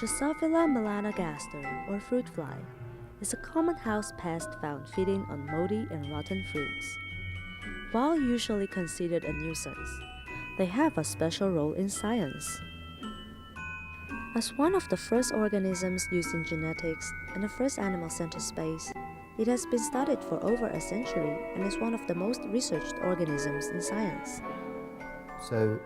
Drosophila melanogaster, or fruit fly, is a common house pest found feeding on moldy and rotten fruits. While usually considered a nuisance, they have a special role in science. As one of the first organisms used in genetics and the first animal sent to space, it has been studied for over a century and is one of the most researched organisms in science. So,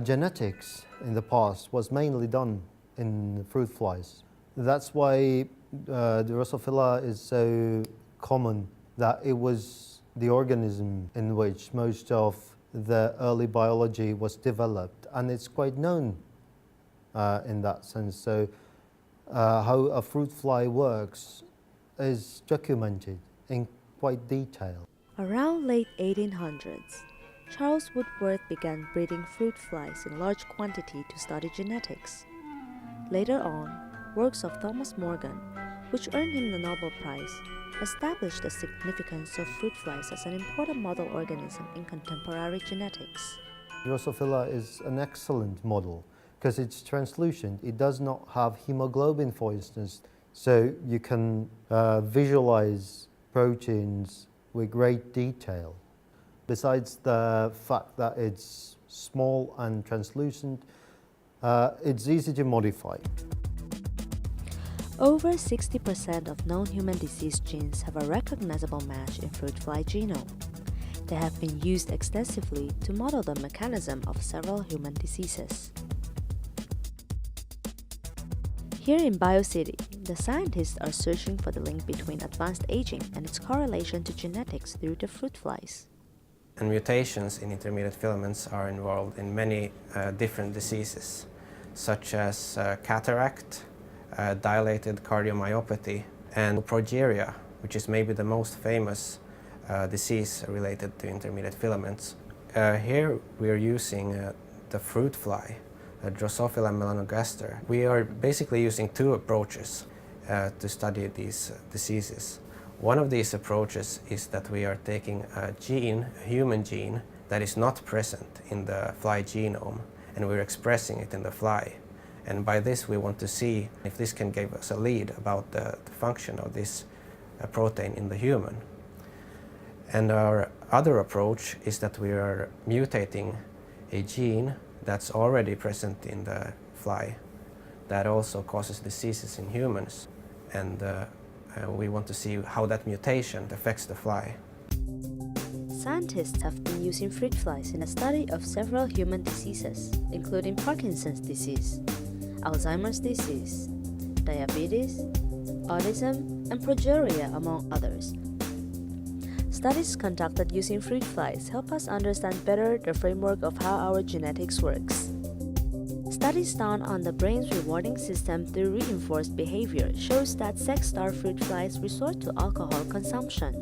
genetics in the past was mainly done in fruit flies. That's why Drosophila is so common, that it was the organism in which most of the early biology was developed, and it's quite known in that sense. So how a fruit fly works is documented in quite detail. Around late 1800s, Charles Woodworth began breeding fruit flies in large quantity to study genetics. Later on, works of Thomas Morgan, which earned him the Nobel Prize, established the significance of fruit flies as an important model organism in contemporary genetics. Drosophila is an excellent model because it's translucent. It does not have hemoglobin, for instance, so you can visualize proteins with great detail. Besides the fact that it's small and translucent, it's easy to modify. Over 60% of known human disease genes have a recognizable match in fruit fly genome. They have been used extensively to model the mechanism of several human diseases. Here in BioCity, the scientists are searching for the link between advanced aging and its correlation to genetics through the fruit flies. And mutations in intermediate filaments are involved in many different diseases, such as cataract, dilated cardiomyopathy, and progeria, which is maybe the most famous disease related to intermediate filaments. Here we are using the fruit fly, Drosophila melanogaster. We are basically using two approaches to study these diseases. One of these approaches is that we are taking a gene, a human gene, that is not present in the fly genome, and we're expressing it in the fly. And by this we want to see if this can give us a lead about the function of this protein in the human. And our other approach is that we are mutating a gene that's already present in the fly that also causes diseases in humans. And we want to see how that mutation affects the fly. Scientists have been using fruit flies in the study of several human diseases, including Parkinson's disease, Alzheimer's disease, diabetes, autism, and progeria, among others. Studies conducted using fruit flies help us understand better the framework of how our genetics works. Studies done on the brain's rewarding system through reinforced behavior shows that sex-starved fruit flies resort to alcohol consumption.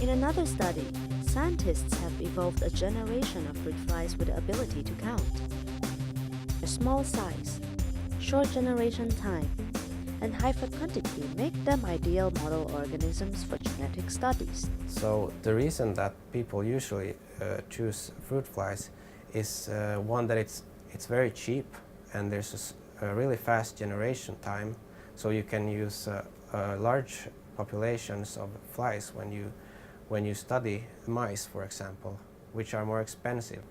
In another study, scientists have evolved a generation of fruit flies with the ability to count. Their small size, short generation time, and high fecundity make them ideal model organisms for genetic studies. So the reason that people usually choose fruit flies is one, that it's very cheap and there's a really fast generation time, so you can use large populations of flies when you study mice, for example, which are more expensive.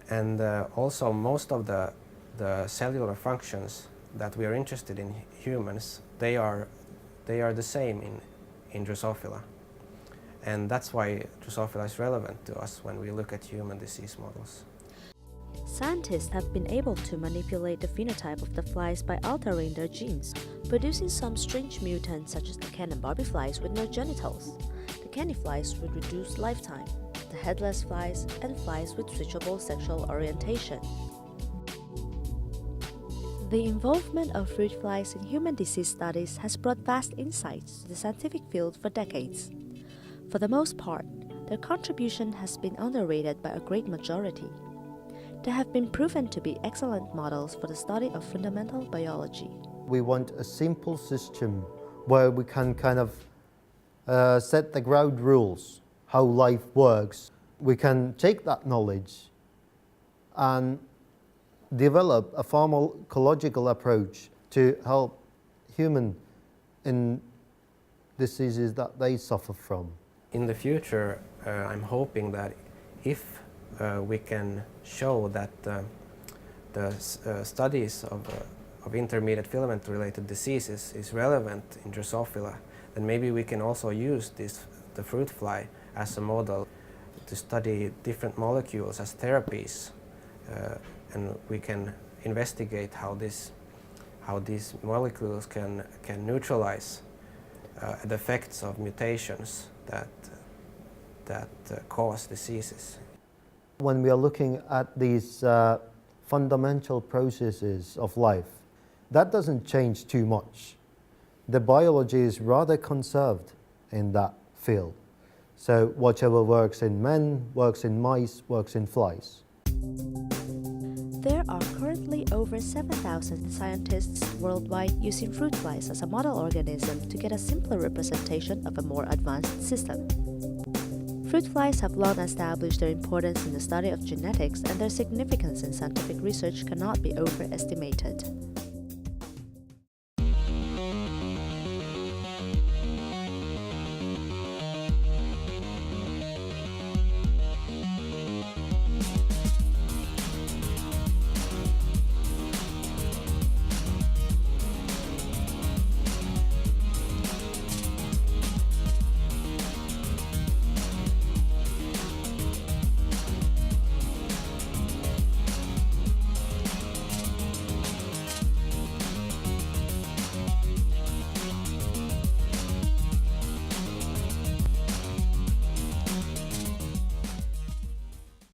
And also most of the cellular functions that we are interested in humans, they are the same in Drosophila. And that's why Drosophila is relevant to us when we look at human disease models. Scientists have been able to manipulate the phenotype of the flies by altering their genes, producing some strange mutants such as the Ken and Barbie flies with no genitals, the candy flies with reduced lifetime, the headless flies, and flies with switchable sexual orientation. The involvement of fruit flies in human disease studies has brought vast insights to the scientific field for decades. For the most part, their contribution has been underrated by a great majority. They have been proven to be excellent models for the study of fundamental biology. We want a simple system where we can kind of set the ground rules, how life works. We can take that knowledge and develop a pharmacological approach to help humans in diseases that they suffer from. In the future, I'm hoping that if we can show that the studies of intermediate filament related diseases is relevant in Drosophila, then maybe we can also use the fruit fly as a model to study different molecules as therapies, and we can investigate how these molecules can neutralize the effects of mutations that cause diseases. When we are looking at these fundamental processes of life, that doesn't change too much. The biology is rather conserved in that field. So whatever works in men, works in mice, works in flies. There are currently over 7,000 scientists worldwide using fruit flies as a model organism to get a simpler representation of a more advanced system. Fruit flies have long established their importance in the study of genetics, and their significance in scientific research cannot be overestimated.